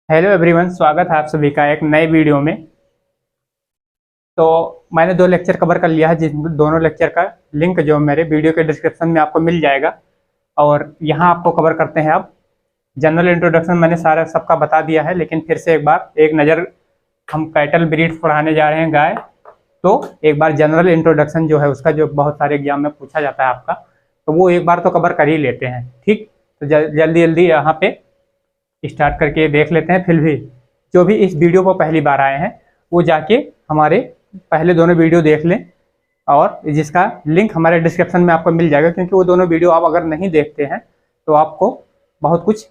Hello everyone, स्वागत है आप सभी का एक नए वीडियो में। तो मैंने दो लेक्चर कवर कर लिया है, जिस दोनों लेक्चर का लिंक जो मेरे वीडियो के डिस्क्रिप्शन में आपको मिल जाएगा। और यहाँ आपको कवर करते हैं अब जनरल इंट्रोडक्शन। मैंने सारा सबका बता दिया है, लेकिन फिर से एक बार एक नज़र, हम कैटल ब्रीड्स पढ़ाने जा रहे हैं गाय। तो एक बार जनरल इंट्रोडक्शन जो है उसका, जो बहुत सारे एग्जाम में पूछा जाता है आपका, तो वो एक बार तो कवर कर ही लेते हैं। ठीक, तो जल्दी जल्दी यहाँ पे स्टार्ट करके देख लेते हैं। फिर भी जो भी इस वीडियो को पहली बार आए हैं वो जाके हमारे पहले दोनों वीडियो देख लें, और जिसका लिंक हमारे डिस्क्रिप्शन में आपको मिल जाएगा, क्योंकि वो दोनों वीडियो आप अगर नहीं देखते हैं तो आपको बहुत कुछ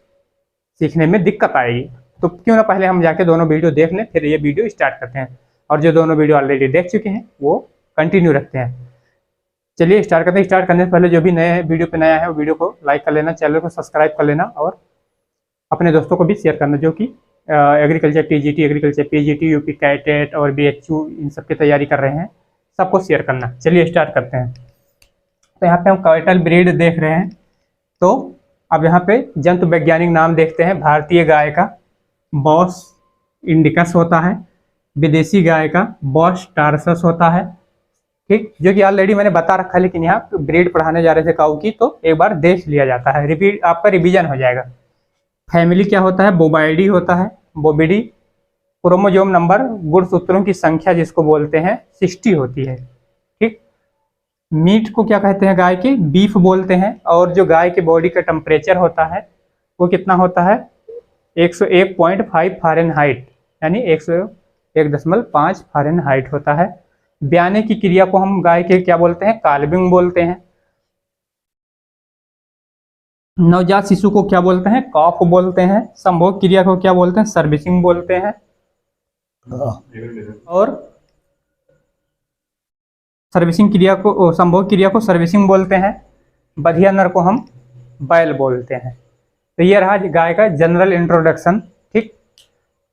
सीखने में दिक्कत आएगी। तो क्यों ना पहले हम जाके दोनों वीडियो देख लें, फिर ये वीडियो स्टार्ट करते हैं। और जो दोनों वीडियो ऑलरेडी देख चुके हैं वो कंटिन्यू रखते हैं। चलिए स्टार्ट करते हैं। स्टार्ट करने से पहले जो भी नए वीडियो पे नया है वो वीडियो को लाइक कर लेना, चैनल को सब्सक्राइब कर लेना, और अपने दोस्तों को भी शेयर करना जो कि agriculture TGT, agriculture PGT, UP CATET और बीएचयू इन सब की तैयारी कर रहे हैं। सबको शेयर करना। चलिए स्टार्ट करते हैं। तो यहाँ पे हम कैटल ब्रीड देख रहे हैं। तो अब यहाँ पे जंतु वैज्ञानिक नाम देखते हैं। भारतीय गाय का बॉस इंडिकस होता है, विदेशी गाय का बॉस टारसस होता है। ठीक, जो कि ऑलरेडी मैंने बता रखा है, लेकिन यहाँ ब्रीड पढ़ाने जा रहे थे काऊ की, तो एक बार देख लिया जाता है, रिपीट आपका रिवीजन हो जाएगा। फैमिली क्या होता है? बोबाइडी होता है। बोबिडी क्रोमोजोम नंबर, गुणसूत्रों की संख्या जिसको बोलते हैं 60 होती है। ठीक, मीट को क्या कहते हैं? गाय के बीफ बोलते हैं। और जो गाय के बॉडी का टेम्परेचर होता है वो कितना होता है? 101.5 फ़ारेनहाइट, यानी 101.5 फ़ारेनहाइट होता है। ब्याने की क्रिया को हम गाय के क्या बोलते हैं? काल्विंग बोलते हैं। नवजात शिशु को क्या बोलते हैं? कॉफ बोलते हैं। संभोग क्रिया को क्या बोलते हैं? सर्विसिंग बोलते हैं। और सर्विसिंग क्रिया को, संभोग क्रिया को सर्विसिंग बोलते हैं। बधिया नर को हम बैल बोलते हैं। तो ये रहा गाय का जनरल इंट्रोडक्शन। ठीक,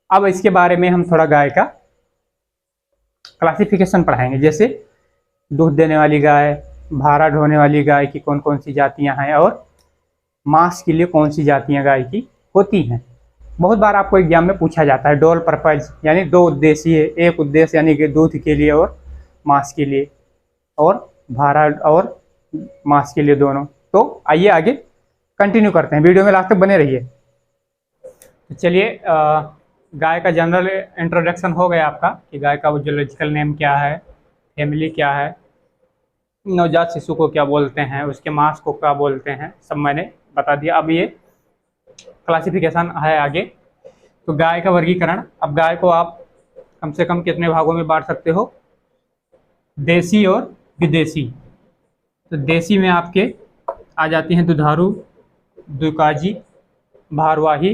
अब इसके बारे में हम थोड़ा गाय का क्लासिफिकेशन पढ़ाएंगे। जैसे दूध देने वाली गाय, भारा ढोने वाली गाय की कौन कौन सी जातियां हैं, और मांस के लिए कौन सी जातियां गाय की होती हैं। बहुत बार आपको एग्जाम में पूछा जाता है। डोल पर्पज यानी दो उद्देश्य, एक उद्देश्य यानी कि दूध के लिए और मांस के लिए, और भारा और मांस के लिए दोनों। तो आइए आगे कंटिन्यू करते हैं, वीडियो में लास्ट तक बने रहिए। तो चलिए, गाय का जनरल इंट्रोडक्शन हो गया आपका कि गाय का जूलॉजिकल नेम क्या है, फैमिली क्या है, नवजात शिशु को क्या बोलते हैं, उसके मांस को क्या बोलते हैं, सब मैंने बता दिया। अब ये क्लासिफिकेशन है आगे। तो गाय का वर्गीकरण। अब गाय को आप कम से कम कितने भागों में बांट सकते हो? देसी और विदेशी। तो देसी में आपके आ जाती हैं दुधारू, द्विकाजी, भारवाही।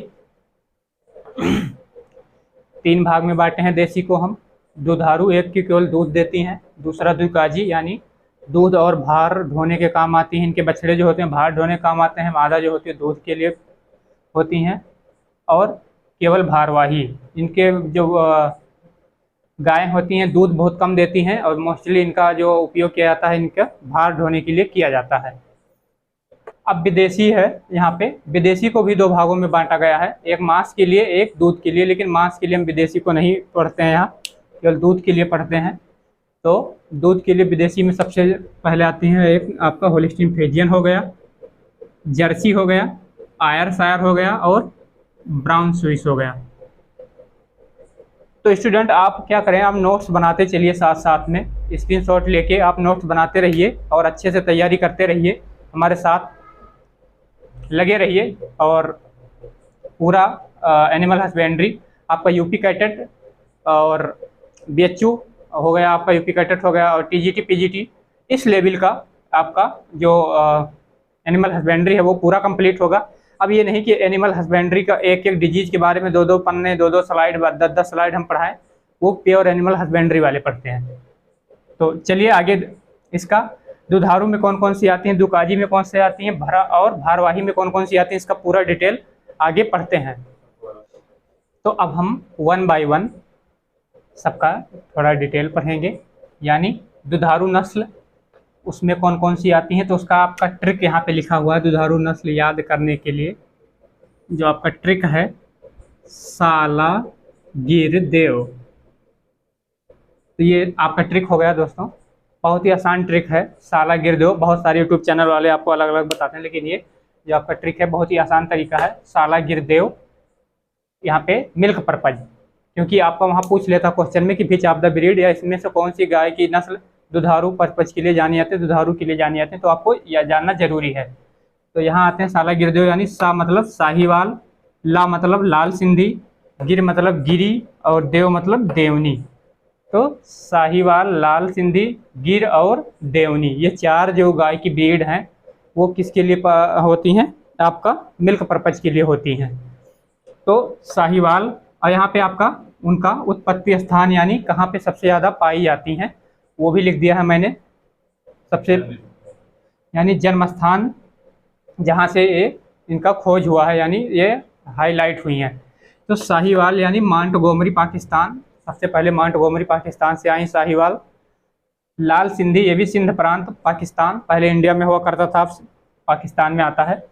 3 भाग में बांटे हैं देसी को हम। दुधारू एक की केवल दूध देती हैं, दूसरा द्विकाजी यानी दूध और भार ढोने के काम आती हैं। इनके बछड़े जो होते हैं भार ढोने के काम आते हैं। मादा जो होती है दूध के लिए होती हैं। और केवल भारवाही, इनके जो गायें होती हैं दूध बहुत कम देती हैं, और मोस्टली इनका जो उपयोग किया जाता है इनका भार ढोने के लिए किया जाता है। अब विदेशी है। यहाँ पे विदेशी को भी 2 भागों में बांटा गया है, एक मांस के लिए, एक दूध के लिए। लेकिन मांस के लिए हम विदेशी को नहीं पढ़ते हैं, यहाँ केवल दूध के लिए पढ़ते हैं। तो दूध के लिए विदेशी में सबसे पहले आती हैं एक आपका होलिस्टीन फ्रीजियन हो गया, जर्सी हो गया, आयरशायर हो गया, और ब्राउन स्विस हो गया। तो स्टूडेंट आप क्या करें, आप नोट्स बनाते चलिए, साथ साथ में स्क्रीनशॉट लेके आप नोट्स बनाते रहिए और अच्छे से तैयारी करते रहिए, हमारे साथ लगे रहिए। और पूरा एनिमल हस्बेंड्री आपका यूपी कैटेट और बीएचयू हो गया, आपका यूपी कैटेट हो गया, और टीजीटी पीजीटी, इस लेवल का आपका जो एनिमल हस्बेंड्री है वो पूरा कंप्लीट होगा। अब ये नहीं कि एनिमल हस्बेंड्री का एक एक डिजीज के बारे में 2-2 पन्ने, 2-2 स्लाइड, 10-10 स्लाइड हम पढ़ाएं, वो प्योर एनिमल हस्बेंड्री वाले पढ़ते हैं। तो चलिए आगे। इसका दुधारू में कौन कौन सी आती हैं, दुकाजी में कौन सी आती हैं, भरा और भारवाही में कौन कौन सी आती हैं, इसका पूरा डिटेल आगे पढ़ते हैं। तो अब हम 1 बाय 1 सबका थोड़ा डिटेल पढ़ेंगे। यानी दुधारू नस्ल, उसमें कौन कौन सी आती हैं, तो उसका आपका ट्रिक यहाँ पे लिखा हुआ है। दुधारू नस्ल याद करने के लिए जो आपका ट्रिक है साला गिरदेव। तो ये आपका ट्रिक हो गया दोस्तों, बहुत ही आसान ट्रिक है। साला गिरदेव बहुत सारे यूट्यूब चैनल वाले आपको अलग अलग बताते हैं, लेकिन ये जो आपका ट्रिक है बहुत ही आसान तरीका है। साला गिरदेव यहाँ पे मिल्क पर्पज, क्योंकि आपका वहाँ पूछ लेता क्वेश्चन में कि विच ऑफ द ब्रीड, या इसमें से कौन सी गाय की नस्ल दुधारू पर्पज के लिए जानी जाती है, दुधारू के लिए जानी जाती है, तो आपको यह जानना जरूरी है। तो यहाँ आते हैं साला गिरदेव, यानी सा मतलब साहीवाल, ला मतलब लाल सिंधी, गिर मतलब गिरी, और देव मतलब देवनी। तो साहीवाल, लाल सिंधी, गिर और देवनी, ये चार जो गाय की ब्रीड हैं वो किसके लिए होती हैं, आपका मिल्क पर्पज के लिए होती हैं। तो साहीवाल, और यहाँ पे आपका उनका उत्पत्ति स्थान यानी कहाँ पे सबसे ज़्यादा पाई जाती हैं वो भी लिख दिया है मैंने। सबसे यानी जन्म स्थान जहाँ से ये इनका खोज हुआ है, यानी ये हाईलाइट हुई हैं। तो साहीवाल यानी माउंटगोमरी पाकिस्तान, सबसे पहले माउंटगोमरी पाकिस्तान से आई साहीवाल। लाल सिंधी, ये भी सिंध प्रांत पाकिस्तान, पहले इंडिया में हुआ करता था, पाकिस्तान में आता है।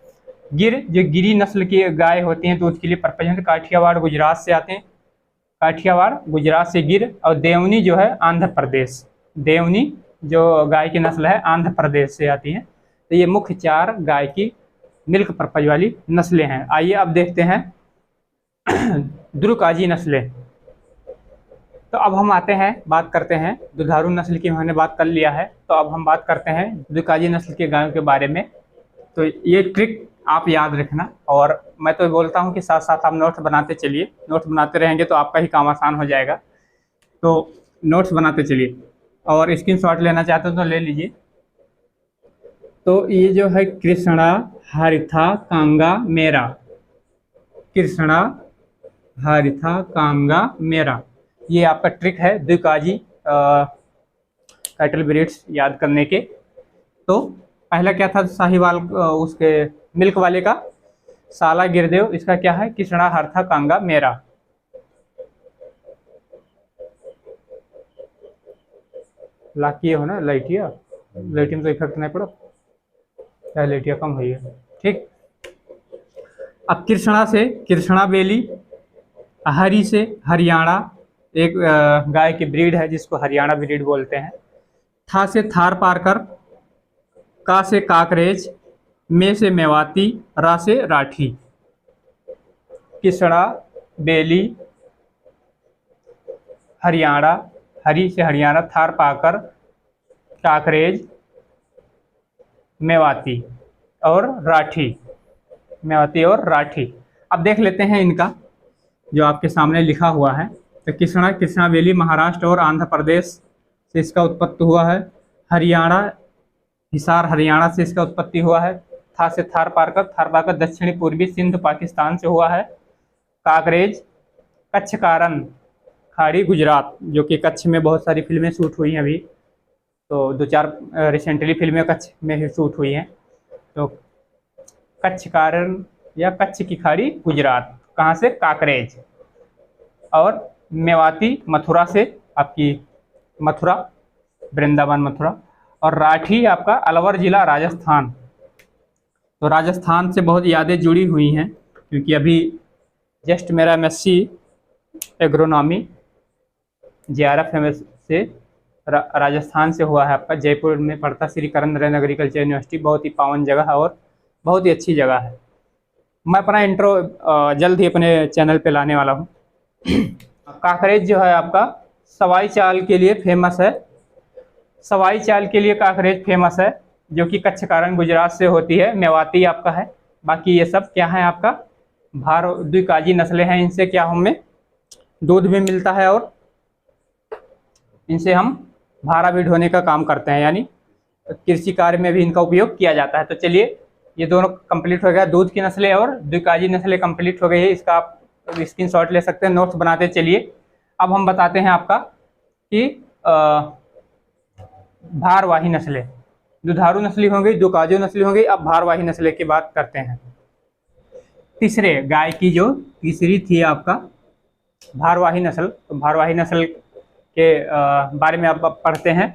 गिर, जो गिरी नस्ल की गाय होती हैं दूध के लिए पर्पज है, काठियावाड़ गुजरात से आते हैं, काठियावाड़ गुजरात से गिर। और देवनी जो है आंध्र प्रदेश, देवनी जो गाय की नस्ल है आंध्र प्रदेश से आती है। तो ये मुख्य चार गाय की मिल्क पर्पज वाली नस्लें हैं। आइए अब देखते हैं दुर्काजी नस्लें। तो अब हम आते हैं, बात करते हैं दुधारू नस्ल की, हमने बात कर लिया है, तो अब हम बात करते हैं दुर्काजी नस्ल के गायों के बारे में। तो ये ट्रिक आप याद रखना, और मैं तो बोलता हूँ कि साथ साथ आप नोट्स बनाते चलिए, नोट्स बनाते रहेंगे तो आपका ही काम आसान हो जाएगा। तो नोट्स बनाते चलिए, और स्क्रीनशॉट लेना चाहते हो तो ले लीजिए। तो ये जो है कृष्णा, हरिथा, कांगा, मेरा, कृष्णा, हरिथा, कांगा, मेरा, ये आपका ट्रिक है द्विकाजी कैटल ब्रीड्स याद करने के। तो पहला क्या था साहीवाल, उसके मिल्क वाले का साला गिरदेव, इसका क्या है कृष्णा, हरथा, कांगा, मेरा। लाकिए हो ना, लाइटिया में तो इफेक्ट नहीं पड़ो, क्या लाइटिया कम हुई है, ठीक। अब कृष्णा से कृष्णा बेली, हरी से हरियाणा, एक गाय की ब्रीड है जिसको हरियाणा ब्रीड बोलते हैं। था से थार पारकर, का से काकरेज, मे से मेवाती, रा से राठी। कृष्णा बेली, हरियाणा, हरी से हरियाणा, थार पाकर, काकरेज, मेवाती और राठी, मेवाती और राठी। अब देख लेते हैं इनका जो आपके सामने लिखा हुआ है। तो कृष्णा, कृष्णा बेली महाराष्ट्र और आंध्र प्रदेश से इसका उत्पत्ति हुआ है। हरियाणा, हिसार हरियाणा से इसका उत्पत्ति हुआ है। था से थार पारकर दक्षिणी पूर्वी सिंध पाकिस्तान से हुआ है। काकरेज, कच्छ कारण, खाड़ी गुजरात, जो कि कच्छ में बहुत सारी फिल्में शूट हुई हैं अभी, तो 2-4 रिसेंटली फिल्में कच्छ में ही शूट हुई हैं। तो कच्छ कारण या कच्छ की खाड़ी गुजरात, कहाँ से काकरेज। और मेवाती मथुरा से, आपकी मथुरा, वृंदावन मथुरा। और राठी आपका अलवर जिला राजस्थान। तो राजस्थान से बहुत यादें जुड़ी हुई हैं, क्योंकि अभी जस्ट मेरा MSc एग्रोनॉमी JRF से राजस्थान से हुआ है। आपका जयपुर में पड़ता श्री करण नरेंद्र एग्रीकल्चर यूनिवर्सिटी, बहुत ही पावन जगह है और बहुत ही अच्छी जगह है। मैं अपना इंट्रो जल्द ही अपने चैनल पे लाने वाला हूँ। काकरेज जो है आपका सवाई चाल के लिए फेमस है, सवाई चाल के लिए काकरेज फेमस है, जो कि कच्छ कारण गुजरात से होती है। मेवाती आपका है। बाकी ये सब क्या है आपका द्विकाजी नस्लें हैं। इनसे क्या हमें दूध भी मिलता है और इनसे हम भारा भी ढोने का काम करते हैं, यानी कृषि कार्य में भी इनका उपयोग किया जाता है। तो चलिए, ये दोनों कंप्लीट हो गया, दूध की नस्लें और द्विकाजी नस्लें कंप्लीट हो गई है। इसका आप स्क्रीनशॉट ले सकते हैं, नोट्स बनाते चलिए। अब हम बताते हैं आपका कि भारवाही नस्लें, दुधारू नस्ली हो गई, द्विकाजी नस्ली हो गई। अब भारवाही नस्लें की बात करते हैं। तीसरे गाय की जो तीसरी थी आपका भारवाही नस्ल, तो भारवाही नस्ल के बारे में आप पढ़ते हैं।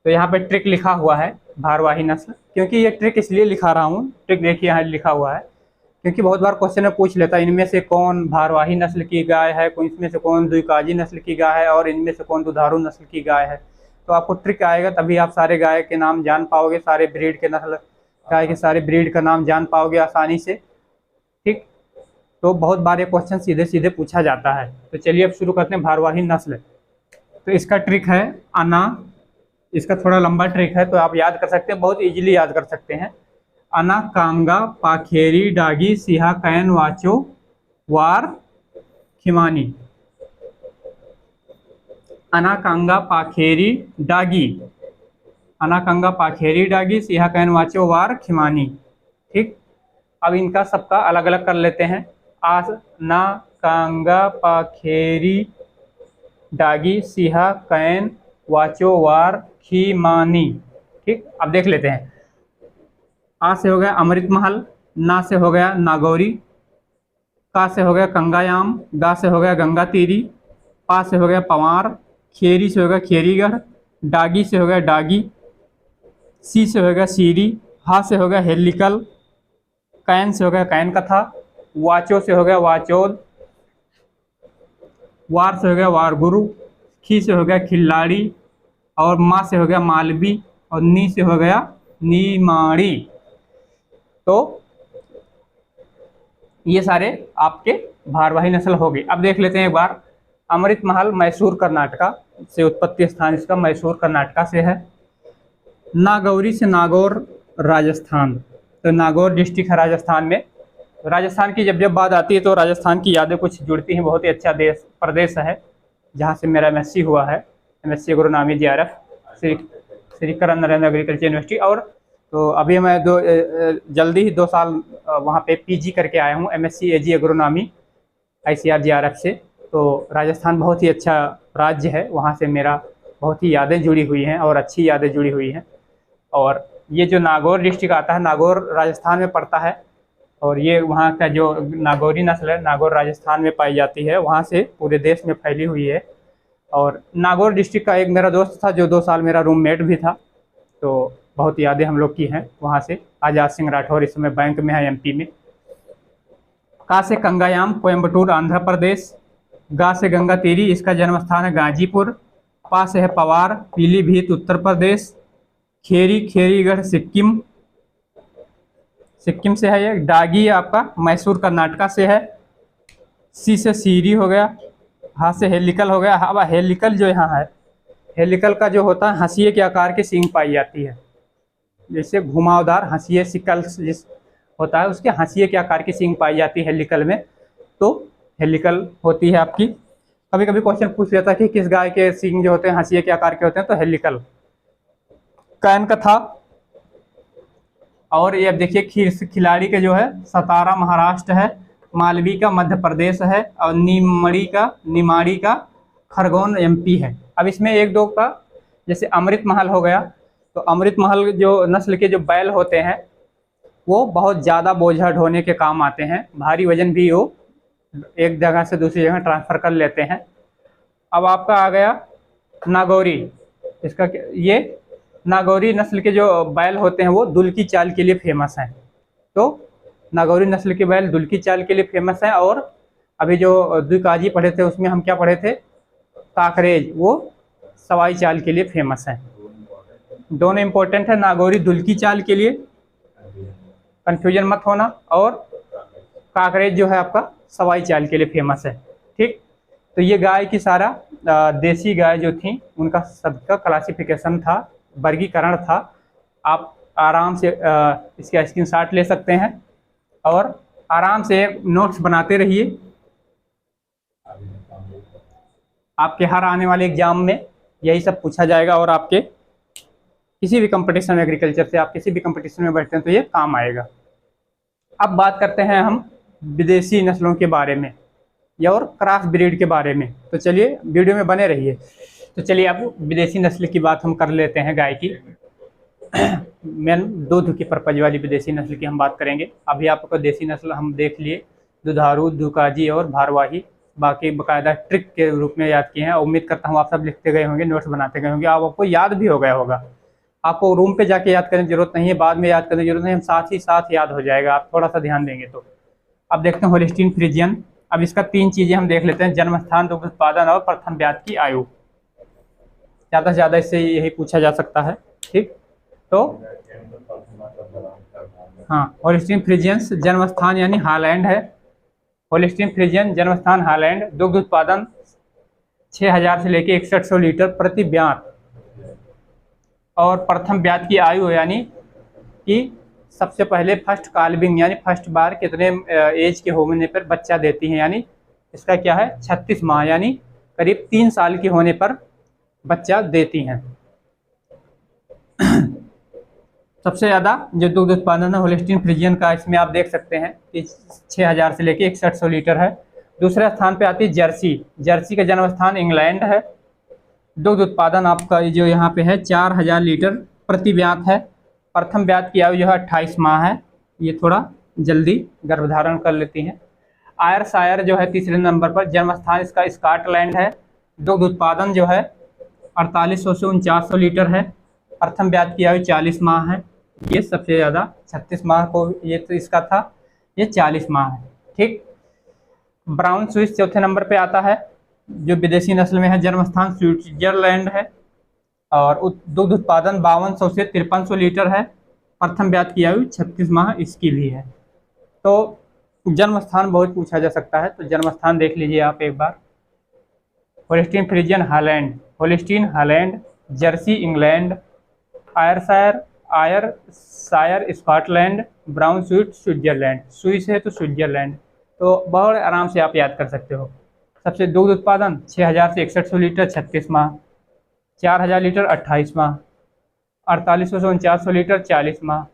तो यहाँ पे ट्रिक लिखा हुआ है भारवाही नस्ल, क्योंकि ये ट्रिक इसलिए लिखा रहा हूँ, ट्रिक देखिए यहाँ लिखा हुआ है। क्योंकि बहुत बार क्वेश्चन में पूछ लेता है इनमें से कौन भारवाही नस्ल की गाय है, कोई इसमें से कौन द्विकाजी नस्ल की गाय है और इनमें से कौन दुधारू नस्ल की गाय है। तो आपको ट्रिक आएगा तभी आप सारे गाय के नाम जान पाओगे, सारे ब्रीड के नस्ल गाय के सारे ब्रीड का नाम जान पाओगे आसानी से। ठीक, तो बहुत बार ये क्वेश्चन सीधे सीधे पूछा जाता है। तो चलिए अब शुरू करते हैं भारवाही नस्ल। तो इसका ट्रिक है अना, इसका थोड़ा लंबा ट्रिक है तो आप याद कर सकते हैं, बहुत इजीली याद कर सकते हैं। अना कांगा पाखेरी डागी सिहा कैन वाचो वार खिमानी। अना कांगा पाखेरी डागी, अना कांगा पाखेरी डागी सिहा कैन वाचो वार खिमानी। ठीक, अब इनका सबका अलग अलग कर लेते हैं। आस ना कांगा पाखेरी डागी सिहा कैन वाचो वार खीमानी। ठीक, अब देख लेते हैं। आ से हो गया अमृत महल, ना से हो गया नागौरी, का से हो गया कंगायाम, गा से हो गया गंगा तीरी, पा से हो गया पवार, खेरी से हो गया खेरीगढ़, डागी से हो गया डागी, सी से हो गया सीरी, हा से हो गया हेलिकल, कैन से हो गया कैन कथा, वाचो से हो गया वाचोद, वार से हो गया वारगुरु, खी से हो गया खिल्लाड़ी और माँ से हो गया मालवी और नी से हो गया नीमाड़ी। तो ये सारे आपके भारवाही नस्ल हो गई। अब देख लेते हैं एक बार। अमृत महल मैसूर कर्नाटका से उत्पत्ति स्थान इसका मैसूर कर्नाटका से है। नागौरी से नागौर राजस्थान, तो नागौर डिस्ट्रिक्ट है राजस्थान में। राजस्थान की जब जब बात आती है तो राजस्थान की यादें कुछ जुड़ती हैं। बहुत ही अच्छा देश प्रदेश है जहाँ से मेरा MSc हुआ है, MSc एग्रोनॉमी JRF श्री करण नरेंद्र एग्रीकल्चर यूनिवर्सिटी। और तो अभी मैं जल्दी ही 2 साल वहाँ पे PG करके आया हूँ MSc AG agronomy ICAR JRF से। तो राजस्थान बहुत ही अच्छा राज्य है, वहाँ से मेरा बहुत ही यादें जुड़ी हुई हैं और अच्छी यादें जुड़ी हुई हैं। और ये जो नागौर डिस्ट्रिक्ट आता है, नागौर राजस्थान में पड़ता है और ये वहाँ का जो नागौरी नस्ल है नागौर राजस्थान में पाई जाती है, वहाँ से पूरे देश में फैली हुई है। और नागौर डिस्ट्रिक्ट का एक मेरा दोस्त था जो 2 साल मेरा रूममेट भी था, तो बहुत यादें हम लोग की हैं वहाँ से। आजाद सिंह राठौर इस समय बैंक में है MP में। का से कंगायाम कोयम्बटूर आंध्र प्रदेश, गा से गंगा तीरी इसका जन्म स्थान है गाजीपुर, पा से है पवार पीलीभीत उत्तर प्रदेश, खेरी खेरीगढ़ सिक्किम, सिक्किम से है ये। डागी आपका मैसूर कर्नाटका से है। सी से सीरी हो गया, हा से हेलिकल हो गया। अब हेलिकल जो यहाँ है, हेलिकल का जो होता है हंसिए के आकार की सींग पाई जाती है, जैसे घुमावदार हंसिए सिकल जिस होता है उसके हंसिए के आकार की सींग पाई जाती है हेलिकल में, तो हेलिकल होती है आपकी। कभी कभी क्वेश्चन पूछ लेता है कि किस गाय के सींग जो होते हैं हंसिए के आकार के होते हैं, तो हेलिकल। कैन का था। और ये अब देखिए खिलाड़ी के जो है सतारा महाराष्ट्र है, मालवी का मध्य प्रदेश है और निमाड़ी का खरगोन MP है। अब इसमें 1-2 का जैसे अमृत महल हो गया, तो अमृत महल जो नस्ल के जो बैल होते हैं वो बहुत ज़्यादा बोझा ढोने के काम आते हैं, भारी वजन भी वो एक जगह से दूसरी जगह ट्रांसफ़र कर लेते हैं। अब आपका आ गया नागौरी, इसका ये नागौरी नस्ल के जो बैल होते हैं वो दुल की चाल के लिए फेमस हैं। तो नागौरी नस्ल के बैल दुल की चाल के लिए फेमस हैं। और अभी जो द्विकाजी पढ़े थे उसमें हम क्या पढ़े थे, काकरेज, वो सवाई चाल के लिए फेमस हैं। दोनों इंपॉर्टेंट है, नागौरी दुल की चाल के लिए, कंफ्यूजन मत होना, और काकरेज जो है आपका सवाई चाल के लिए फेमस है। ठीक, तो ये गाय की सारा देसी गाय जो थी उनका सबका क्लासिफिकेशन था, वर्गीकरण था। आप आराम से इसका स्क्रीनशॉट ले सकते हैं और आराम से नोट्स बनाते रहिए। आपके हर आने वाले एग्जाम में यही सब पूछा जाएगा और आपके किसी भी कंपटीशन में एग्रीकल्चर से आप किसी भी कंपटीशन में बैठते हैं तो ये काम आएगा। अब बात करते हैं हम विदेशी नस्लों के बारे में या और क्रॉस ब्रीड के बारे में। तो चलिए वीडियो में बने रहिए। तो चलिए अब विदेशी नस्ल की बात हम कर लेते हैं, गाय की मेन दूध की पर्पज वाली विदेशी नस्ल की हम बात करेंगे। अभी आपको देसी नस्ल हम देख लिए, दुधारू, दुकाजी और भारवाही, बाकी बाकायदा ट्रिक के रूप में याद किए हैं। उम्मीद करता हूँ आप सब लिखते गए होंगे, नोट्स बनाते गए होंगे, आपको याद भी हो गया होगा। आपको रूम पे जाके याद करने की जरूरत नहीं है, बाद में याद करने की जरूरत नहीं, हम साथ ही साथ याद हो जाएगा, आप थोड़ा सा ध्यान देंगे तो। अब देखते हैं होलिस्टीन फ्रिजियन। अब इसका 3 चीज़ें हम देख लेते हैं, जन्म स्थान, दुग्ध उत्पादन और प्रथम ब्यात की आयु। ज़्यादा से ज़्यादा इससे यही पूछा जा सकता है। ठीक, तो हाँ, होलिस्टीन फ्रिजियंस जन्म स्थान यानी हॉलैंड है। होलिस्टीन फ्रिजियन जन्म स्थान हॉलैंड। दुग्ध उत्पादन 6000 से लेके 6100 लीटर प्रति ब्यात। और प्रथम ब्यात की आयु यानी कि सबसे पहले फर्स्ट काल्विंग यानी फर्स्ट बार कितने एज के होने पर बच्चा देती है, यानी इसका क्या है 36 माह यानी करीब 3 साल के होने पर बच्चा देती हैं। सबसे ज़्यादा जो दुग्ध उत्पादन है होलिस्टीन फ्रिजियन का, इसमें आप देख सकते हैं कि 6000 से लेके 6100 लीटर है। दूसरे स्थान पे आती है जर्सी। जर्सी का जन्म स्थान इंग्लैंड है। दुग्ध उत्पादन आपका जो यहाँ पे है 4000 लीटर प्रति ब्यात है। प्रथम ब्यात की आयु जो है 28 माह है। ये थोड़ा जल्दी गर्भधारण कर लेती हैं। आयरशायर जो है तीसरे नंबर पर, जन्म स्थान इसका स्कॉटलैंड है। दुग्ध उत्पादन जो है 4800 से 4900 लीटर है। प्रथम ब्यात की आयु 40 माह है। ये सबसे ज़्यादा 36 माह को ये तो इसका था, ये 40 माह है। ठीक, ब्राउन स्विस चौथे नंबर पे आता है, जो विदेशी नस्ल में है। जन्म स्थान स्विट्जरलैंड है। और दुग्ध उत्पादन 5200 से 5300 लीटर है। प्रथम ब्यात की आयु 36 माह इसकी भी है। तो जन्म स्थान बहुत पूछा जा सकता है, तो जन्म स्थान देख लीजिए आप एक बार। Holstein Friesian Holland, Holstein Holland, Jersey England, Ayrshire Scotland, Brown Swiss Switzerland. Swiss है तो स्विट्जरलैंड, तो बहुत आराम से आप याद कर सकते हो। सबसे दुग्ध उत्पादन 6000 से 6100 लीटर 36 माह, 4000 लीटर 28 माह, 4800 से 4900 लीटर 40 माह,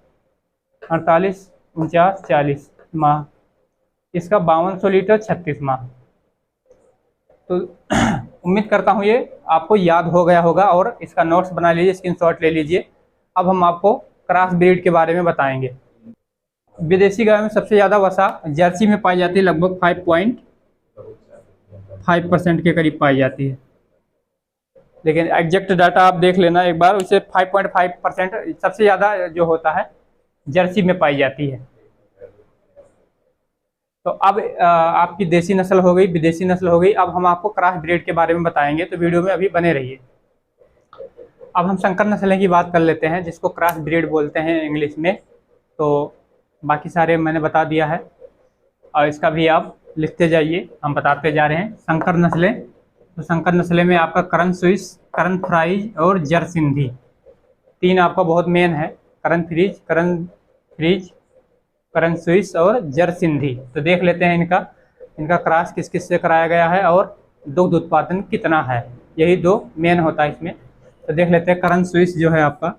48, 49, 40 माह, इसका 5200 लीटर 36 माह। तो उम्मीद करता हूँ ये आपको याद हो गया होगा और इसका नोट्स बना लीजिए, स्क्रीनशॉट ले लीजिए। अब हम आपको क्रॉस ब्रीड के बारे में बताएंगे। विदेशी गाय में सबसे ज़्यादा वसा जर्सी में पाई जाती है, लगभग 5.5% के करीब पाई जाती है। लेकिन एग्जैक्ट डाटा आप देख लेना एक बार, उसे 5.5% सबसे ज़्यादा जो होता है जर्सी में पाई जाती है। तो अब आपकी देसी नस्ल हो गई, विदेशी नस्ल हो गई। अब हम आपको क्रॉस ब्रीड के बारे में बताएंगे, तो वीडियो में अभी बने रहिए। अब हम संकर नस्लें की बात कर लेते हैं, जिसको क्रॉस ब्रीड बोलते हैं इंग्लिश में। तो बाकी सारे मैंने बता दिया है और इसका भी आप लिखते जाइए, हम बताते जा रहे हैं। संकर नस्लें, तो संकर नस्लें में आपका करण स्विस, करण फ्राइज और जरसिंधी, 3 आपका बहुत मेन है। करण फ्रीज, करण स्विस और जरसिंधी। तो देख लेते हैं इनका क्रॉस किस किस से कराया गया है और दुग्ध उत्पादन कितना है। यही 2 मेन होता है इसमें। तो देख लेते हैं करण स्विस जो है आपका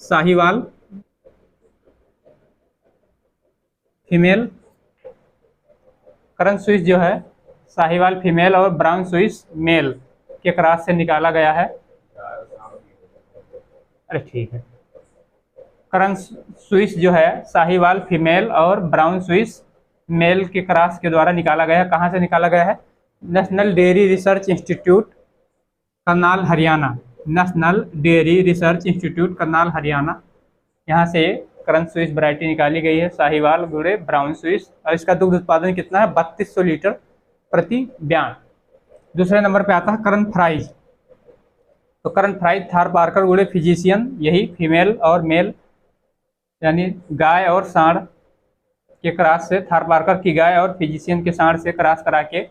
साहिवाल फीमेल, करण स्विस जो है साहिवाल फीमेल और ब्राउन स्विस मेल के क्रॉस से निकाला गया है। अरे ठीक है, करण स्विस जो है साहिवाल फीमेल और ब्राउन स्विस मेल के क्रॉस के द्वारा निकाला गया है। कहाँ से निकाला गया है? National dairy research institute Karnal Haryana, national dairy research institute Karnal Haryana, यहाँ से करण स्विस वैरायटी निकाली गई है, साहिवाल गुड़े ब्राउन स्विस। और इसका दुग्ध उत्पादन कितना है? 3200 लीटर प्रति ब्यात। दूसरे नंबर पे आता है करण फ्राइज। तो करण फ्राइज थारपारकर गुड़े फिजिशियन, यही फीमेल और मेल यानी गाय और सांड के क्रॉस से, थारपारकर की गाय और फिजिशियन के सांड से क्रॉस करा के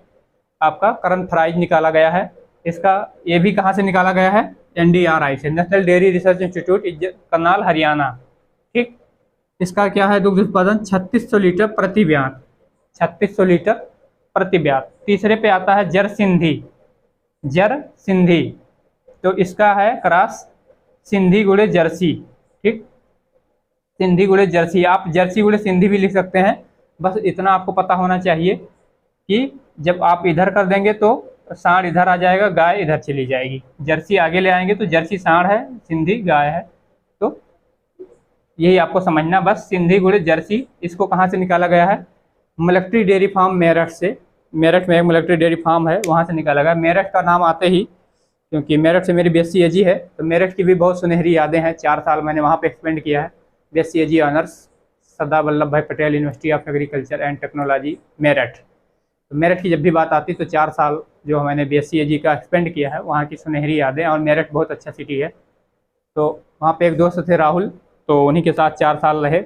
आपका करण फ्राइज निकाला गया है। इसका ये भी कहाँ से निकाला गया है? NDRI से, national dairy research institute Karnal Haryana. ठीक, इसका क्या है दुग्ध उत्पादन? 3600 लीटर प्रति ब्यात, 3600 लीटर प्रति ब्यात। तीसरे पे आता है जरसिंधी, जरसिंधी। तो इसका है क्रॉस सिंधी गुड़े जर्सी। ठीक, सिंधी गुड़े जर्सी, आप जर्सी गुड़े सिंधी भी लिख सकते हैं। बस इतना आपको पता होना चाहिए कि जब आप इधर कर देंगे तो सांड इधर आ जाएगा, गाय इधर चली जाएगी। जर्सी आगे ले आएंगे तो जर्सी सांड है, सिंधी गाय है। तो यही आपको समझना बस, सिंधी गुड़े जर्सी। इसको कहाँ से निकाला गया है? मिलिट्री डेयरी फार्म मेरठ से, मेरठ में एक मिलिट्री डेयरी फार्म है, वहाँ से निकाला गया। मेरठ का नाम आते ही, क्योंकि मेरठ से मेरी BSc AG है, तो मेरठ की भी बहुत सुनहरी यादें हैं। 4 साल मैंने वहाँ पे एक्सपेंड किया है, BSc AG honours Sardar Vallabh भाई Patel university of agriculture and technology Meerut. तो मेरठ की जब भी बात आती है तो 4 साल जो मैंने BSc AG का स्पेंड किया है वहाँ की सुनहरी यादें, और मेरठ बहुत अच्छा सिटी है। तो वहाँ पे एक दोस्त थे राहुल, तो उन्हीं के साथ 4 साल रहे।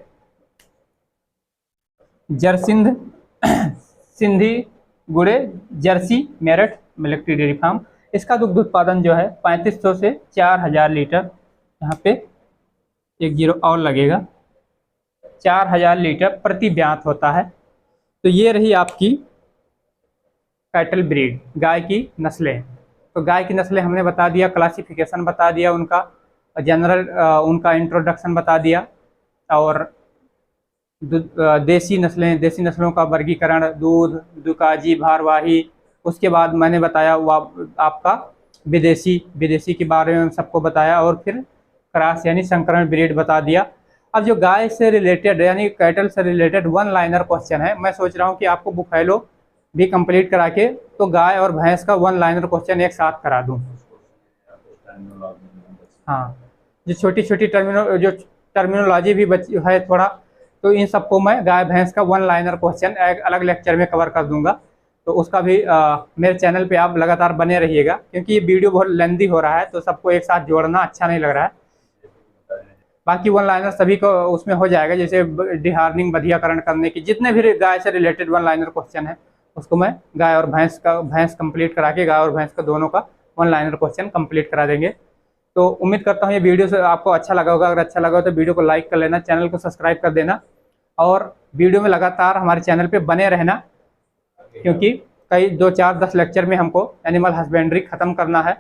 जरसिंध सिंधी गुड़े Jersey Meerut military dairy farm. इसका दुग्ध उत्पादन जो है 3500 से 4000 लीटर, यहाँ पे एक जीरो और लगेगा, 4000 लीटर प्रति ब्यात होता है। तो ये रही आपकी कैटल ब्रीड, गाय की नस्लें। तो गाय की नस्लें हमने बता दिया, क्लासिफिकेशन बता दिया उनका, जनरल उनका इंट्रोडक्शन बता दिया, और देसी नस्लों का वर्गीकरण, दूध, दुकाजी, भारवाही। उसके बाद मैंने बताया आपका विदेशी के बारे में सबको बताया, और फिर क्रॉस यानी संकरण ब्रीड बता दिया। अब जो गाय से रिलेटेड यानी कैटल से रिलेटेड वन लाइनर क्वेश्चन है, मैं सोच रहा हूँ कि आपको बुकफेलो भी कंप्लीट करा के तो गाय और भैंस का वन लाइनर क्वेश्चन एक साथ करा दूँ। हाँ, जो छोटी छोटी टर्मिनोलॉजी भी बची है थोड़ा, तो इन सबको मैं गाय भैंस का वन लाइनर क्वेश्चन एक अलग लेक्चर में कवर कर दूंगा। तो उसका भी मेरे चैनल पे आप लगातार बने रहिएगा, क्योंकि ये वीडियो बहुत लेंदी हो रहा है तो सबको एक साथ जोड़ना अच्छा नहीं लग रहा है। बाकी वन लाइनर सभी को उसमें हो जाएगा, जैसे डिहार्निंग बधियाकरण करने की जितने भी गाय से रिलेटेड वन लाइनर क्वेश्चन है उसको मैं गाय और भैंस कंप्लीट करा के, गाय और भैंस का दोनों का वन लाइनर क्वेश्चन कंप्लीट करा देंगे। तो उम्मीद करता हूँ ये वीडियो से आपको अच्छा लगा होगा। अगर अच्छा लगा हो तो वीडियो को लाइक कर लेना, चैनल को सब्सक्राइब कर देना, और वीडियो में लगातार हमारे चैनल पे बने रहना, क्योंकि कई 2, 4, 10 लेक्चर में हमको एनिमल हस्बेंड्री ख़त्म करना है।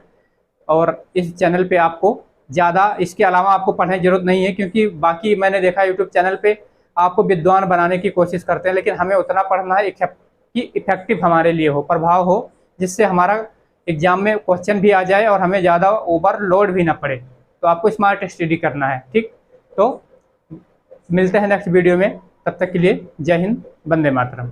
और इस चैनल पे आपको ज़्यादा इसके अलावा आपको पढ़ने की जरूरत नहीं है, क्योंकि बाकी मैंने देखा यूट्यूब चैनल पे आपको विद्वान बनाने की कोशिश करते हैं, लेकिन हमें उतना पढ़ना है कि इफेक्टिव हमारे लिए हो, प्रभाव हो, जिससे हमारा एग्जाम में क्वेश्चन भी आ जाए और हमें ज़्यादा ओवरलोड भी ना पड़े। तो आपको स्मार्ट स्टडी करना है, ठीक। तो मिलते हैं नेक्स्ट वीडियो में, तब तक के लिए जय हिंद, वंदे मातरम।